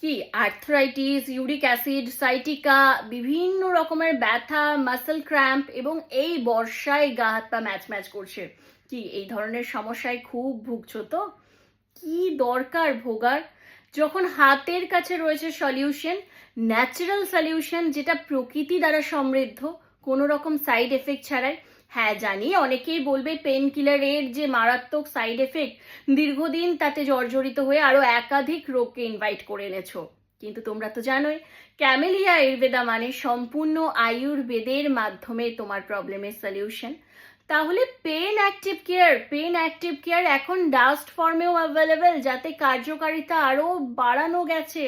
কি arthritis, uric acid, sciatica, বিভিন্ন রকমের ব্যথা, মাসল ক্র্যাম্প এবং এই বর্ষায় গা হাত পা ম্যাচ ম্যাচ করছে, কি এই ধরনের সমস্যায় খুব ভুগছো তো? কি দরকার ভোগার, যখন হাতের কাছে রয়েছে সলিউশন, ন্যাচারাল সলিউশন যেটা প্রকৃতি দ্বারা সমৃদ্ধ, কোনো রকম সাইড এফেক্ট ছাড়াই। হ্যাঁ জানি অনেকেই বলবে পেন কিলারের যে মারাত্মক সাইড এফেক্ট, দীর্ঘদিন তাতে জর্জরিত হয়ে আরো একাধিক রোগকে ইনভাইট করে এনেছো, কিন্তু তোমরা তো জানোই ক্যামেলিয়া আয়ুর্বেদা মানে সম্পূর্ণ আয়ুর্বেদের মাধ্যমে তোমার প্রবলেমের সলিউশন। তাহলে পেন অ্যাক্টিভ কেয়ার এখন ডাস্ট ফর্মেও অ্যাভেলেবেল, যাতে কার্যকারিতা আরো বাড়ানো গেছে,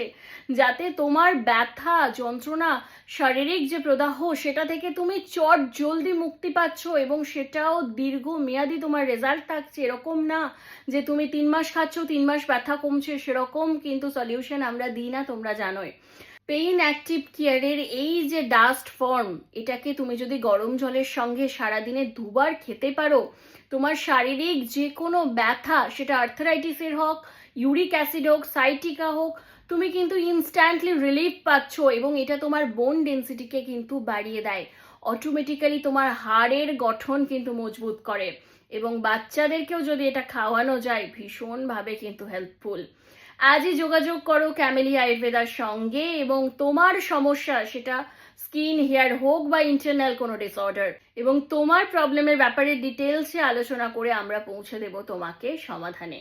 যাতে তোমার ব্যথা যন্ত্রণা শারীরিক যে প্রদাহ সেটা থেকে তুমি চট জলদি মুক্তি পাচ্ছ, এবং সেটাও দীর্ঘমেয়াদী তোমার রেজাল্ট থাকছে। এরকম না যে তুমি 3 মাস খাচ্ছ 3 মাস ব্যথা কমছে, সেরকম কিন্তু সলিউশন আমরা দিই না, তোমরা জানোই। পেইন অ্যাক্টিভ কেয়ারের এই যে ডাস্ট ফর্ম, এটাকে তুমি যদি গরম জলের সঙ্গে সারাদিনে 2বার খেতে পারো, তোমার শারীরিক যে কোনো ব্যথা, সেটা আর্থারাইটিসের হোক, ইউরিক অ্যাসিড হোক, সাইটিকা হোক, তুমি কিন্তু ইনস্ট্যান্টলি রিলিফ পাচ্ছ, এবং এটা তোমার বোন ডেন্সিটিকে কিন্তু বাড়িয়ে দেয়, অটোমেটিক্যালি তোমার হাড়ের গঠন কিন্তু মজবুত করে, এবং বাচ্চাদেরকেও যদি এটা খাওয়ানো যায় ভীষণভাবে কিন্তু হেল্পফুল। আজই যোগাযোগ করো ক্যামেলিয়া আয়ুর্বেদার সঙ্গে, এবং তোমার সমস্যা সেটা স্কিন হেয়ার হোক বা ইন্টারনাল কোনো ডিসঅর্ডার, এবং তোমার প্রবলেমের ব্যাপারে ডিটেলসে আলোচনা করে আমরা পৌঁছে দেব তোমাকে সমাধানে।